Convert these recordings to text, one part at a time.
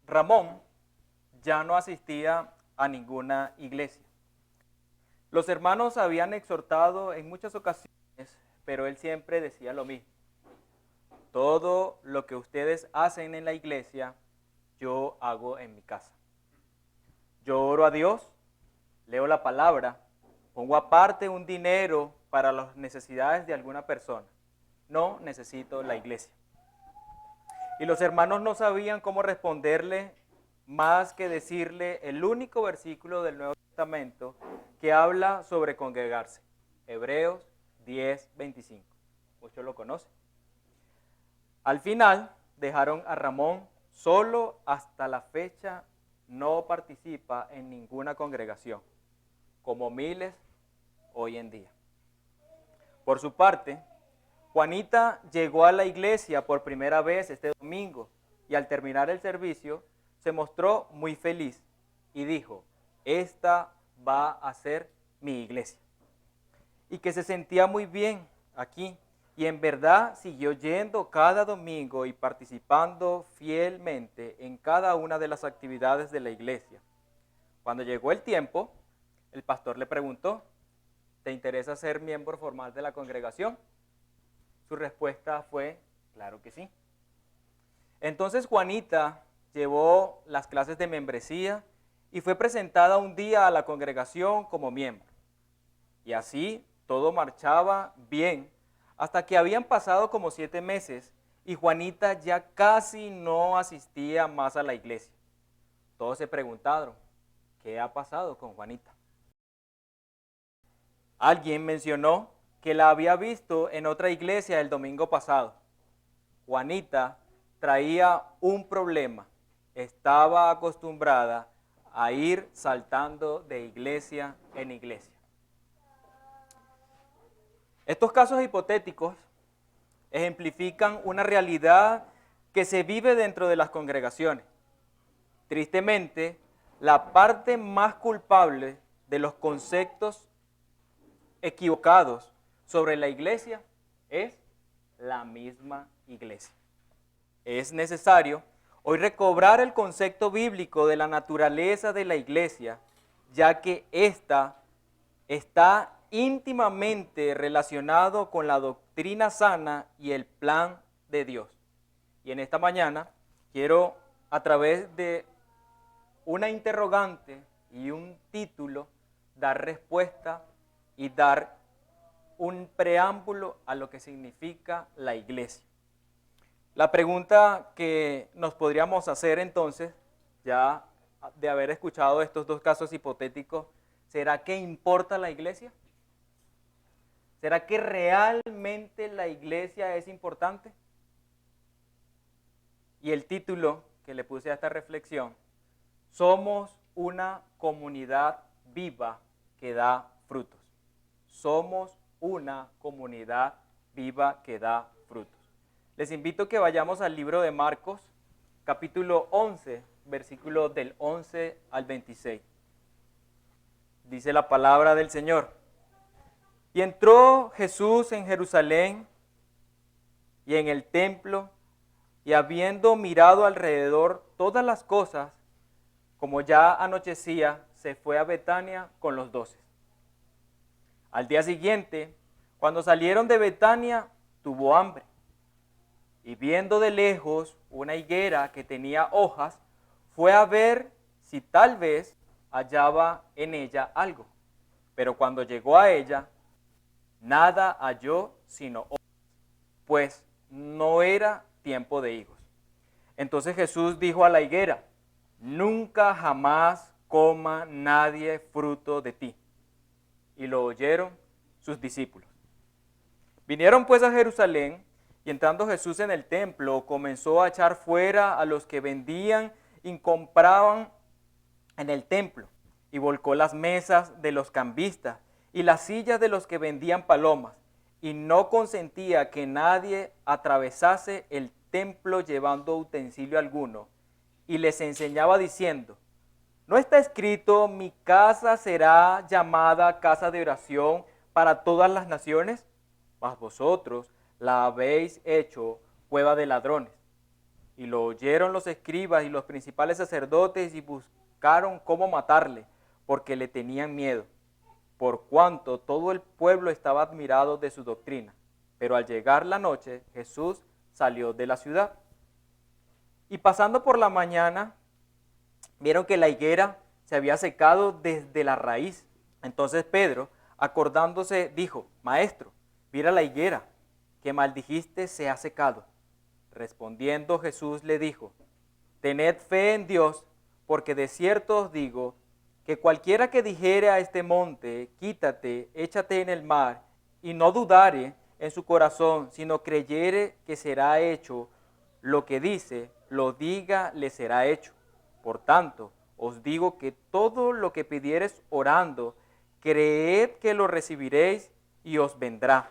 Ramón ya no asistía a ninguna iglesia. Los hermanos habían exhortado en muchas ocasiones, pero él siempre decía lo mismo. Todo lo que ustedes hacen en la iglesia, yo hago en mi casa. Yo oro a Dios, leo la palabra, pongo aparte un dinero para las necesidades de alguna persona. No necesito la iglesia. Y los hermanos no sabían cómo responderle más que decirle el único versículo del Nuevo Testamento que habla sobre congregarse. Hebreos 10:25. Muchos lo conocen. Al final dejaron a Ramón solo. Hasta la fecha no participa en ninguna congregación, como miles hoy en día. Por su parte, Juanita llegó a la iglesia por primera vez este domingo y al terminar el servicio se mostró muy feliz y dijo, esta va a ser mi iglesia. Y que se sentía muy bien aquí y en verdad siguió yendo cada domingo y participando fielmente en cada una de las actividades de la iglesia. Cuando llegó el tiempo, el pastor le preguntó, ¿te interesa ser miembro formal de la congregación? Su respuesta fue, claro que sí. Entonces Juanita llevó las clases de membresía y fue presentada un día a la congregación como miembro. Y así todo marchaba bien, hasta que habían pasado como 7 meses y Juanita ya casi no asistía más a la iglesia. Todos se preguntaron, ¿qué ha pasado con Juanita? Alguien mencionó que la había visto en otra iglesia el domingo pasado. Juanita traía un problema. Estaba acostumbrada a ir saltando de iglesia en iglesia. Estos casos hipotéticos ejemplifican una realidad que se vive dentro de las congregaciones. Tristemente, la parte más culpable de los conceptos equivocados sobre la iglesia es la misma iglesia. Es necesario hoy recobrar el concepto bíblico de la naturaleza de la iglesia, ya que ésta está íntimamente relacionado con la doctrina sana y el plan de Dios. Y en esta mañana quiero, a través de una interrogante y un título, dar respuesta y dar un preámbulo a lo que significa la iglesia. La pregunta que nos podríamos hacer entonces, ya de haber escuchado estos dos casos hipotéticos, ¿será que importa la iglesia? ¿Será que realmente la iglesia es importante? Y el título que le puse a esta reflexión, somos una comunidad viva que da frutos. Somos una comunidad viva que da frutos. Les invito a que vayamos al libro de Marcos, capítulo 11, versículos del 11 al 26. Dice la palabra del Señor. Y entró Jesús en Jerusalén y en el templo, y habiendo mirado alrededor todas las cosas, como ya anochecía, se fue a Betania con los 12. Al día siguiente, cuando salieron de Betania, tuvo hambre. Y viendo de lejos una higuera que tenía hojas, fue a ver si tal vez hallaba en ella algo. Pero cuando llegó a ella, nada halló sino hojas, pues no era tiempo de higos. Entonces Jesús dijo a la higuera, nunca jamás coma nadie fruto de ti. Y lo oyeron sus discípulos. Vinieron pues a Jerusalén, y entrando Jesús en el templo, comenzó a echar fuera a los que vendían y compraban en el templo, y volcó las mesas de los cambistas y las sillas de los que vendían palomas, y no consentía que nadie atravesase el templo llevando utensilio alguno, y les enseñaba diciendo, ¿no está escrito, mi casa será llamada casa de oración para todas las naciones? Mas vosotros la habéis hecho cueva de ladrones. Y lo oyeron los escribas y los principales sacerdotes y buscaron cómo matarle, porque le tenían miedo, por cuanto todo el pueblo estaba admirado de su doctrina. Pero al llegar la noche, Jesús salió de la ciudad. Y pasando por la mañana, vieron que la higuera se había secado desde la raíz. Entonces Pedro, acordándose, dijo: Maestro, mira la higuera que maldijiste se ha secado. Respondiendo Jesús le dijo: Tened fe en Dios, porque de cierto os digo que cualquiera que dijere a este monte: Quítate, échate en el mar, y no dudare en su corazón, sino creyere que será hecho lo que dice, lo diga, le será hecho. Por tanto, os digo que todo lo que pidiereis orando, creed que lo recibiréis y os vendrá.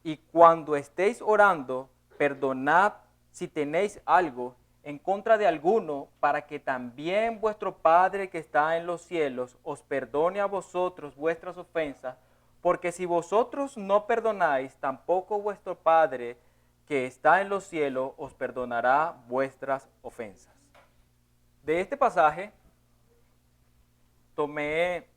Y cuando estéis orando, perdonad si tenéis algo en contra de alguno, para que también vuestro Padre que está en los cielos os perdone a vosotros vuestras ofensas, porque si vosotros no perdonáis, tampoco vuestro Padre que está en los cielos os perdonará vuestras ofensas. De este pasaje tomé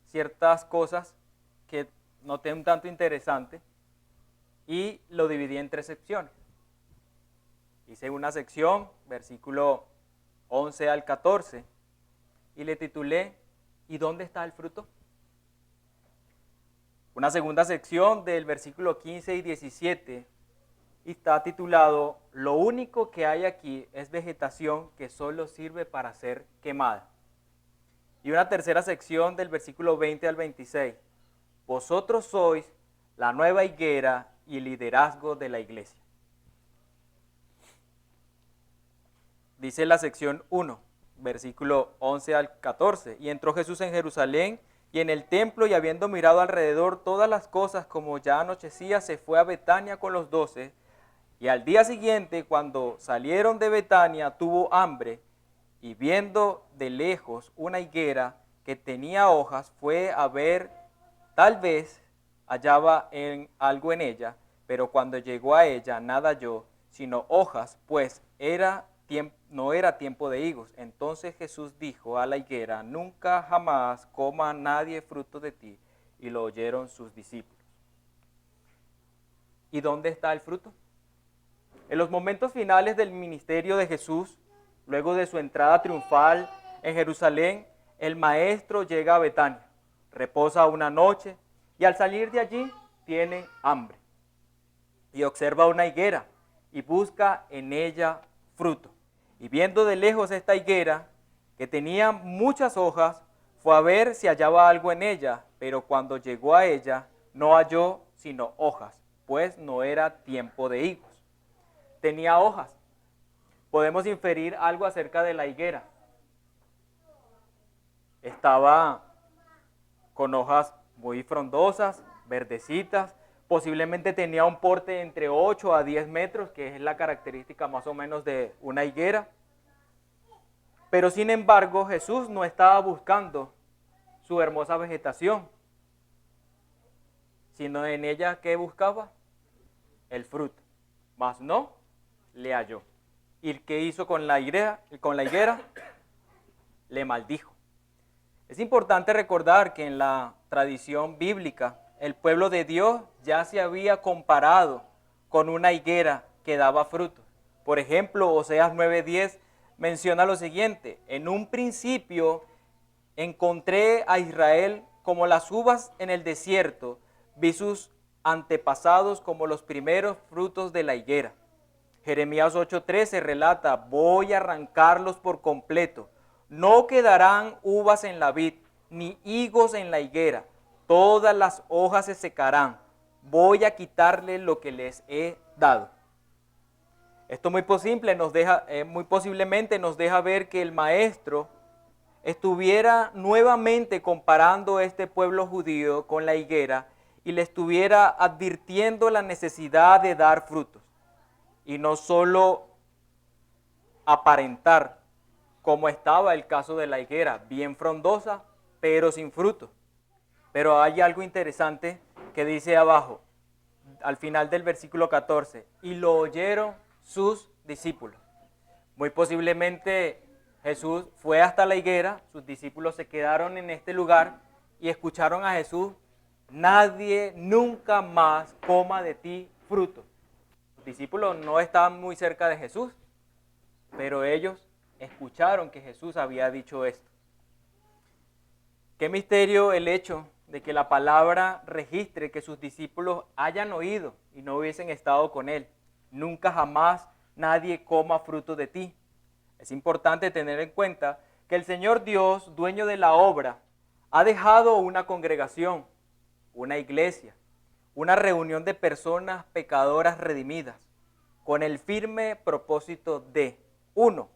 ciertas cosas que noté un tanto interesantes y lo dividí en 3 secciones. Hice una sección, versículo 11 al 14, y le titulé ¿Y dónde está el fruto? Una segunda sección del versículo 15 y 17, y está titulado Lo único que hay aquí es vegetación que solo sirve para ser quemada. Y una tercera sección del versículo 20 al 26, Vosotros sois la nueva higuera y el liderazgo de la iglesia. Dice la sección 1, versículo 11 al 14, y entró Jesús en Jerusalén y en el templo, y habiendo mirado alrededor todas las cosas, como ya anochecía, se fue a Betania con los 12, y al día siguiente, cuando salieron de Betania, tuvo hambre, y viendo de lejos una higuera que tenía hojas, fue a ver, tal vez hallaba algo en ella, pero cuando llegó a ella, nada halló, sino hojas, pues no era tiempo de higos. Entonces Jesús dijo a la higuera: Nunca jamás coma nadie fruto de ti. Y lo oyeron sus discípulos. ¿Y dónde está el fruto? En los momentos finales del ministerio de Jesús, luego de su entrada triunfal en Jerusalén, el maestro llega a Betania, reposa una noche y al salir de allí tiene hambre. Y observa una higuera y busca en ella fruto. Y viendo de lejos esta higuera, que tenía muchas hojas, fue a ver si hallaba algo en ella, pero cuando llegó a ella, no halló sino hojas, pues no era tiempo de higos. Tenía hojas. Podemos inferir algo acerca de la higuera. Estaba con hojas muy frondosas, verdecitas, posiblemente tenía un porte entre 8 a 10 metros, que es la característica más o menos de una higuera. Pero sin embargo, Jesús no estaba buscando su hermosa vegetación, sino en ella, ¿qué buscaba? El fruto. Mas no le halló. ¿Y qué hizo con la higuera? Le maldijo. Es importante recordar que en la tradición bíblica, el pueblo de Dios ya se había comparado con una higuera que daba frutos. Por ejemplo, Oseas 9:10 menciona lo siguiente: en un principio encontré a Israel como las uvas en el desierto, vi sus antepasados como los primeros frutos de la higuera. Jeremías 8:13 relata: voy a arrancarlos por completo, no quedarán uvas en la vid, ni higos en la higuera, todas las hojas se secarán, voy a quitarles lo que les he dado. Esto muy posiblemente nos deja ver que el maestro estuviera nuevamente comparando a este pueblo judío con la higuera y le estuviera advirtiendo la necesidad de dar frutos y no solo aparentar, como estaba el caso de la higuera, bien frondosa, pero sin fruto. Pero hay algo interesante que dice abajo, al final del versículo 14, y lo oyeron sus discípulos. Muy posiblemente Jesús fue hasta la higuera, sus discípulos se quedaron en este lugar y escucharon a Jesús: nadie nunca más coma de ti fruto. Los discípulos no estaban muy cerca de Jesús, pero ellos escucharon que Jesús había dicho esto. Qué misterio el hecho de que la palabra registre que sus discípulos hayan oído y no hubiesen estado con él. Nunca jamás nadie coma fruto de ti. Es importante tener en cuenta que el Señor Dios, dueño de la obra, ha dejado una congregación, una iglesia, una reunión de personas pecadoras redimidas, con el firme propósito de: 1.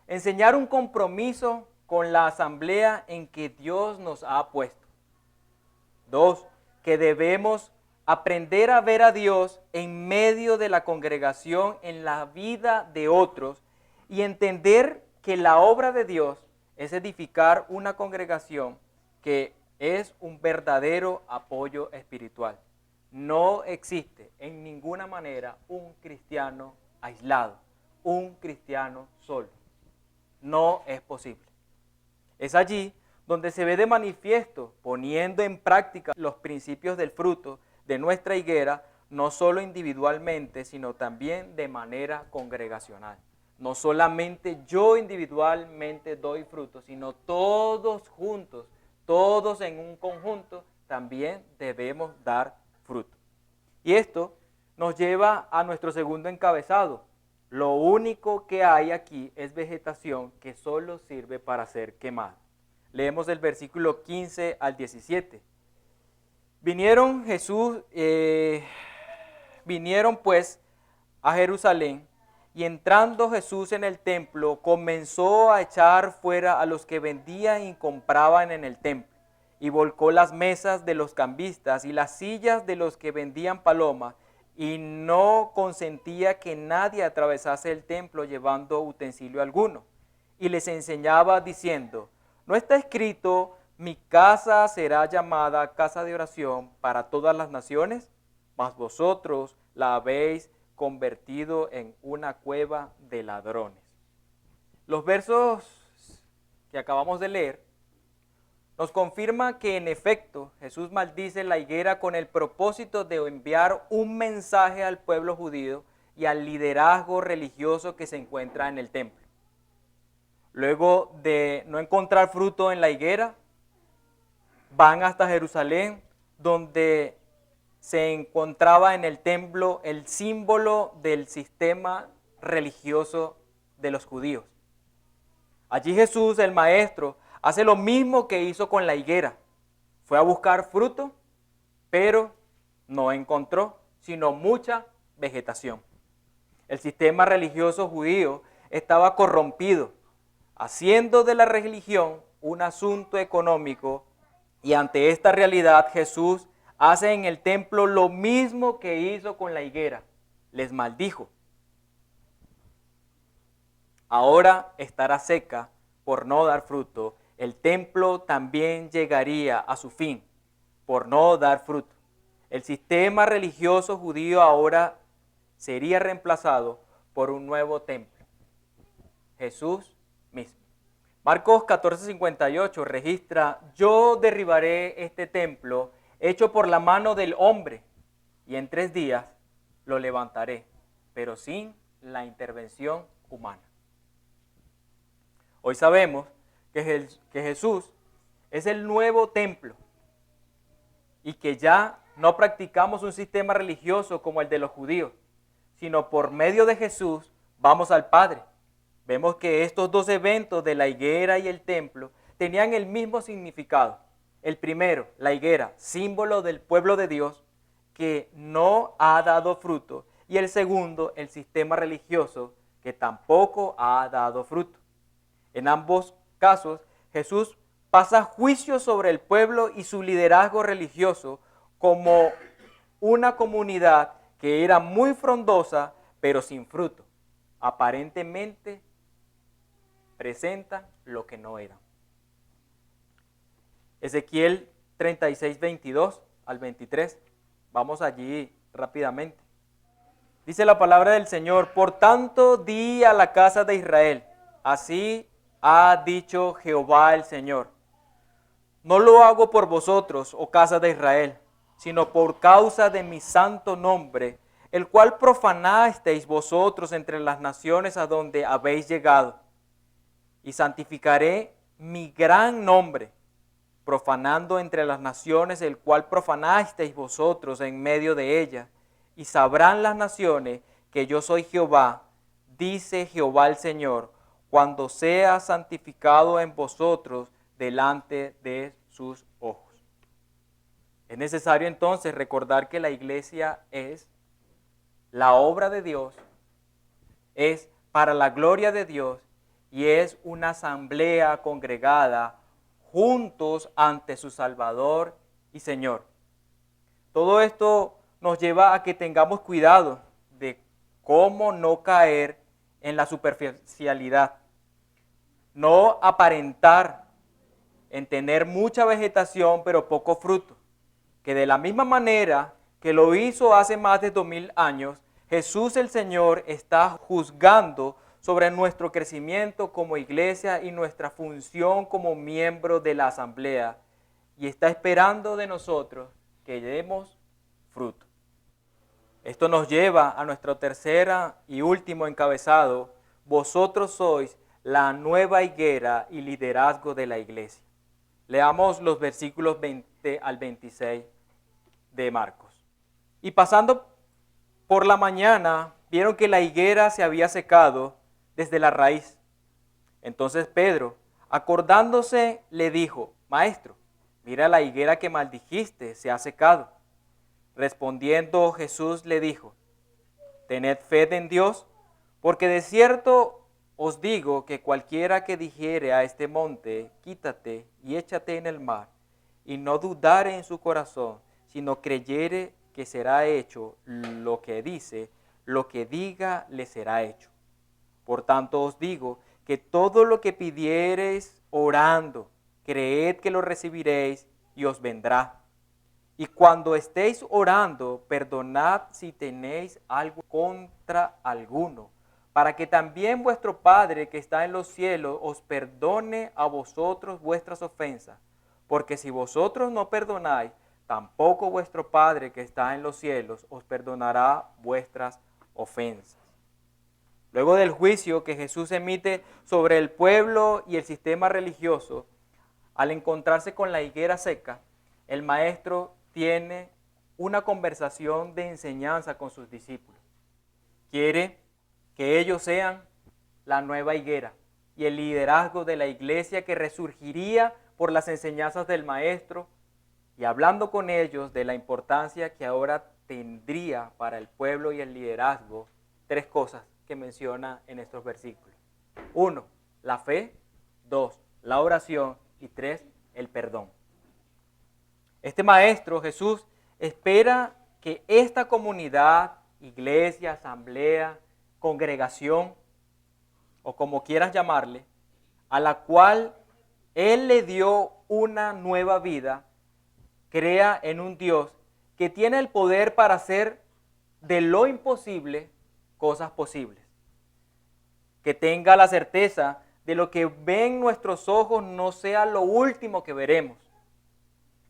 Enseñar un compromiso con la asamblea en que Dios nos ha puesto. 2. Que debemos aprender a ver a Dios en medio de la congregación, en la vida de otros, y entender que la obra de Dios es edificar una congregación que es un verdadero apoyo espiritual. No existe en ninguna manera un cristiano aislado, un cristiano solo. No es posible. Es allí donde se ve de manifiesto, poniendo en práctica los principios del fruto de nuestra higuera, no solo individualmente, sino también de manera congregacional. No solamente yo individualmente doy fruto, sino todos juntos, todos en un conjunto, también debemos dar fruto. Y esto nos lleva a nuestro segundo encabezado. Lo único que hay aquí es vegetación que solo sirve para ser quemada. Leemos el versículo 15 al 17. Vinieron pues a Jerusalén, y entrando Jesús en el templo, comenzó a echar fuera a los que vendían y compraban en el templo, y volcó las mesas de los cambistas y las sillas de los que vendían palomas, y no consentía que nadie atravesase el templo llevando utensilio alguno. Y les enseñaba diciendo: ¿no está escrito: mi casa será llamada casa de oración para todas las naciones? Mas vosotros la habéis convertido en una cueva de ladrones. Los versos que acabamos de leer nos confirman que en efecto Jesús maldice la higuera con el propósito de enviar un mensaje al pueblo judío y al liderazgo religioso que se encuentra en el templo. Luego de no encontrar fruto en la higuera, van hasta Jerusalén, donde se encontraba en el templo el símbolo del sistema religioso de los judíos. Allí Jesús, el Maestro, hace lo mismo que hizo con la higuera. Fue a buscar fruto, pero no encontró, sino mucha vegetación. El sistema religioso judío estaba corrompido, haciendo de la religión un asunto económico, y ante esta realidad Jesús hace en el templo lo mismo que hizo con la higuera. Les maldijo. Ahora estará seca por no dar fruto. El templo también llegaría a su fin por no dar fruto. El sistema religioso judío ahora sería reemplazado por un nuevo templo, Jesús mismo. Marcos 14:58 registra: yo derribaré este templo hecho por la mano del hombre, y en 3 días lo levantaré, pero sin la intervención humana. Hoy sabemos que Jesús es el nuevo templo y que ya no practicamos un sistema religioso como el de los judíos, sino por medio de Jesús vamos al Padre. Vemos que estos dos eventos de la higuera y el templo tenían el mismo significado. El primero, la higuera, símbolo del pueblo de Dios que no ha dado fruto, y el segundo, el sistema religioso que tampoco ha dado fruto. En ambos casos, Jesús pasa juicio sobre el pueblo y su liderazgo religioso como una comunidad que era muy frondosa, pero sin fruto. Aparentemente presentan lo que no eran. Ezequiel 36, 22 al 23. Vamos allí rápidamente. Dice la palabra del Señor: por tanto di a la casa de Israel, así ha dicho Jehová el Señor. No lo hago por vosotros, oh casa de Israel, sino por causa de mi santo nombre, el cual profanasteis vosotros entre las naciones a donde habéis llegado. Y santificaré mi gran nombre, profanando entre las naciones, el cual profanasteis vosotros en medio de ellas. Y sabrán las naciones que yo soy Jehová, dice Jehová el Señor, cuando sea santificado en vosotros delante de sus ojos. Es necesario entonces recordar que la iglesia es la obra de Dios, es para la gloria de Dios y es una asamblea congregada juntos ante su Salvador y Señor. Todo esto nos lleva a que tengamos cuidado de cómo no caer en la superficialidad, no aparentar en tener mucha vegetación pero poco fruto, que de la misma manera que lo hizo hace más de 2000 años, Jesús el Señor está juzgando sobre nuestro crecimiento como iglesia y nuestra función como miembro de la asamblea, y está esperando de nosotros que demos fruto. Esto nos lleva a nuestro tercera y último encabezado: vosotros sois la nueva higuera y liderazgo de la iglesia. Leamos los versículos 20 al 26 de Marcos. Y pasando por la mañana, vieron que la higuera se había secado desde la raíz. Entonces Pedro, acordándose, le dijo: Maestro, mira, la higuera que maldijiste se ha secado. Respondiendo Jesús le dijo: Tened fe en Dios, porque de cierto os digo que cualquiera que dijere a este monte, quítate y échate en el mar, y no dudare en su corazón, sino creyere que será hecho lo que dice, lo que diga le será hecho. Por tanto os digo que todo lo que pidiereis orando, creed que lo recibiréis y os vendrá. Y cuando estéis orando, perdonad si tenéis algo contra alguno, para que también vuestro Padre que está en los cielos os perdone a vosotros vuestras ofensas. Porque si vosotros no perdonáis, tampoco vuestro Padre que está en los cielos os perdonará vuestras ofensas. Luego del juicio que Jesús emite sobre el pueblo y el sistema religioso, al encontrarse con la higuera seca, el maestro tiene una conversación de enseñanza con sus discípulos. Quiere que ellos sean la nueva higuera y el liderazgo de la iglesia que resurgiría por las enseñanzas del maestro, y hablando con ellos de la importancia que ahora tendría para el pueblo y el liderazgo, tres cosas que menciona en estos versículos. 1, la fe. 2, la oración. Y 3, el perdón. Este maestro, Jesús, espera que esta comunidad, iglesia, asamblea, congregación, o como quieras llamarle, a la cual Él le dio una nueva vida, crea en un Dios que tiene el poder para hacer de lo imposible cosas posibles. Que tenga la certeza de lo que ven nuestros ojos no sea lo último que veremos.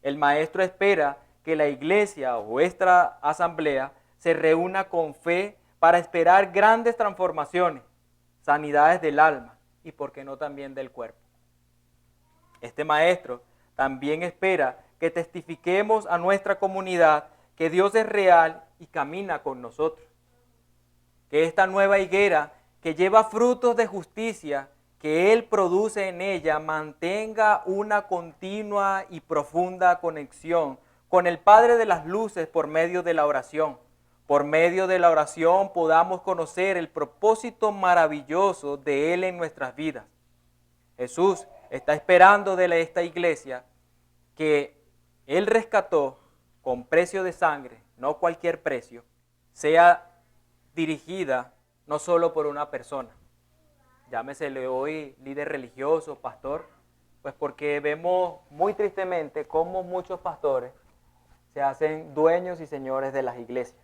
El maestro espera que la iglesia o esta asamblea se reúna con fe para esperar grandes transformaciones, sanidades del alma y, por qué no, también del cuerpo. Este maestro también espera que testifiquemos a nuestra comunidad que Dios es real y camina con nosotros. Que esta nueva higuera que lleva frutos de justicia que Él produce en ella mantenga una continua y profunda conexión con el Padre de las Luces por medio de la oración. Por medio de la oración podamos conocer el propósito maravilloso de Él en nuestras vidas. Jesús está esperando de esta iglesia que Él rescató con precio de sangre, no cualquier precio, sea dirigida no solo por una persona. Llámesele hoy líder religioso, pastor, pues porque vemos muy tristemente cómo muchos pastores se hacen dueños y señores de las iglesias.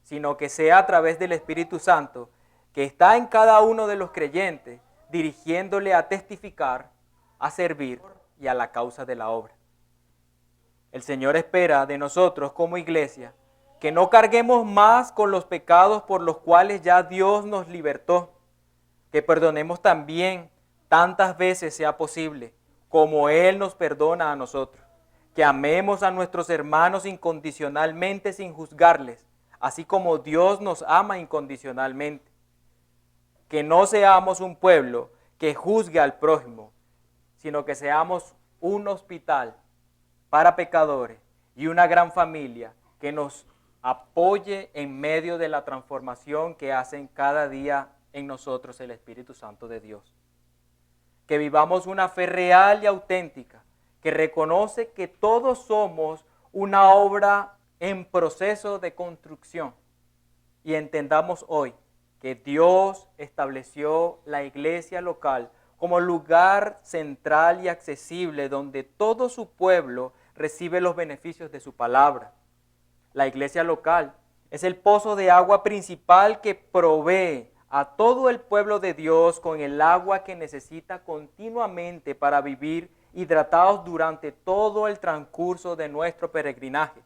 sino que sea a través del Espíritu Santo que está en cada uno de los creyentes, dirigiéndole a testificar, a servir y a la causa de la obra. El Señor espera de nosotros como iglesia que no carguemos más con los pecados por los cuales ya Dios nos libertó, que perdonemos también tantas veces sea posible, como Él nos perdona a nosotros, que amemos a nuestros hermanos incondicionalmente sin juzgarles, así como Dios nos ama incondicionalmente, que no seamos un pueblo que juzgue al prójimo, sino que seamos un hospital para pecadores y una gran familia que nos apoye en medio de la transformación que hacen cada día en nosotros el Espíritu Santo de Dios. Que vivamos una fe real y auténtica, que reconoce que todos somos una obra en proceso de construcción y entendamos hoy que Dios estableció la iglesia local como lugar central y accesible donde todo su pueblo recibe los beneficios de su palabra. La iglesia local es el pozo de agua principal que provee a todo el pueblo de Dios con el agua que necesita continuamente para vivir hidratados durante todo el transcurso de nuestro peregrinaje.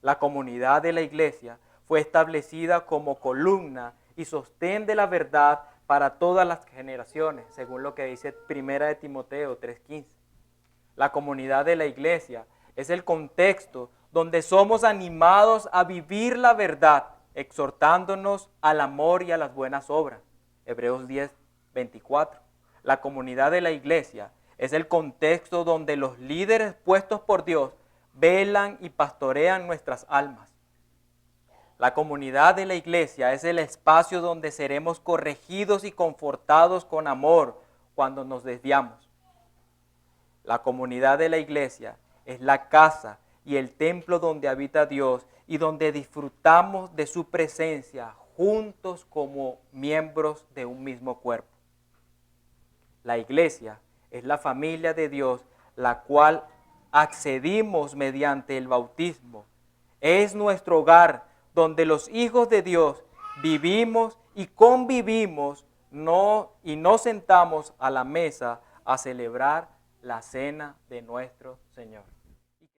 La comunidad de la iglesia fue establecida como columna y sostén de la verdad para todas las generaciones, según lo que dice 1 de Timoteo 3:15. La comunidad de la iglesia es el contexto donde somos animados a vivir la verdad, exhortándonos al amor y a las buenas obras. Hebreos 10:24. La comunidad de la iglesia es el contexto donde los líderes puestos por Dios velan y pastorean nuestras almas. La comunidad de la iglesia es el espacio donde seremos corregidos y confortados con amor cuando nos desviamos. La comunidad de la iglesia es la casa y el templo donde habita Dios y donde disfrutamos de su presencia juntos como miembros de un mismo cuerpo. La iglesia es la familia de Dios, la cual accedimos mediante el bautismo. Es nuestro hogar donde los hijos de Dios vivimos y convivimos y nos sentamos a la mesa a celebrar la cena de nuestro Señor.